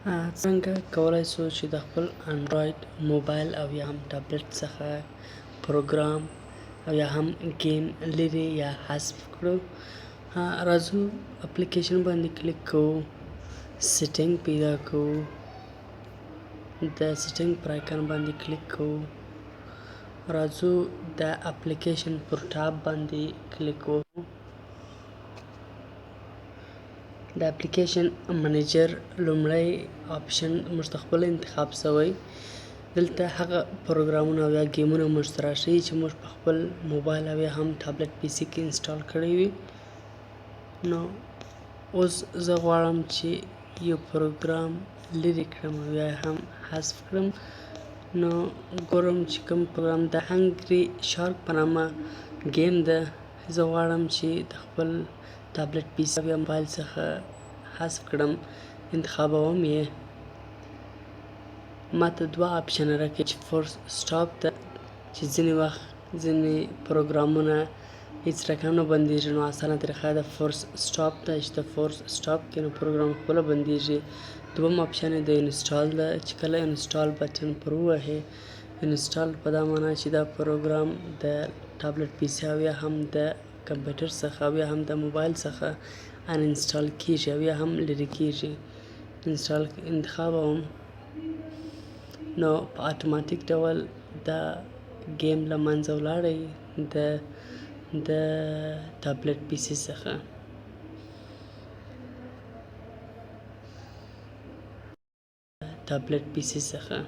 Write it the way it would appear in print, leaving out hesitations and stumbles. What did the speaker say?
څنګه کولای شو چې د خپل انډراید موبایل او یا هم ټابلیټ څخه پروګرام او یا هم ګیم لرې یا حذف کړو. راځو اپلیکیشن باندې کلیک کوو، سیټینګ پیدا کوو، د سیټینګ پر آیکن باندې کلیک کوو، راځو د اپلیکیشن پر ټاب باندې کلیک کوو. د اپلیکیشن منیجر لومړی آپشن موږ ته خپل انتخاب شوی. دلته هغه پروګرامونه او یا ګیمونه موږ ته راښیي چې موږ په خپل موبایل او یا هم ټابلیټ پی سي کې انسټال کړی وي. نو اوس زه غواړم چې یو پروګرام لرې کړم او یا هم حذف کړم. نو ګورم چې کوم پروګرام د هنګري شارک په نامه ګیم ده، زه غواړم چې د خپل ټابلیټ پی سي یا موبایل څخه حذف کړم. انتخابوم یې. ماته دوه آپشنه راکوي چې فورس سټاپ ده، چې ځینې وخت ځینې پروګرامونه هیڅ رقم نه بندېږي. نو اسانه طریقه د فورس سټاپ ده، چې د فورس سټاپ کې نو پروګرام خپله بندېږي. دوم آپشن د انسټال ده، چې کله انسټال بټن پر ووهې، انسټال په دا معنا چې دا پروګرام د ټابلیټ پی سي او یا هم د کمپیوټر څخه او یا هم د موبایل څخه ان انسټال کیږي او یا هم لرې کیږي. انسټال انتخابوم. نو په اتوماتیک ډول دا ګیم له منځه ولاړی د ټابلیټ پی سي څخه.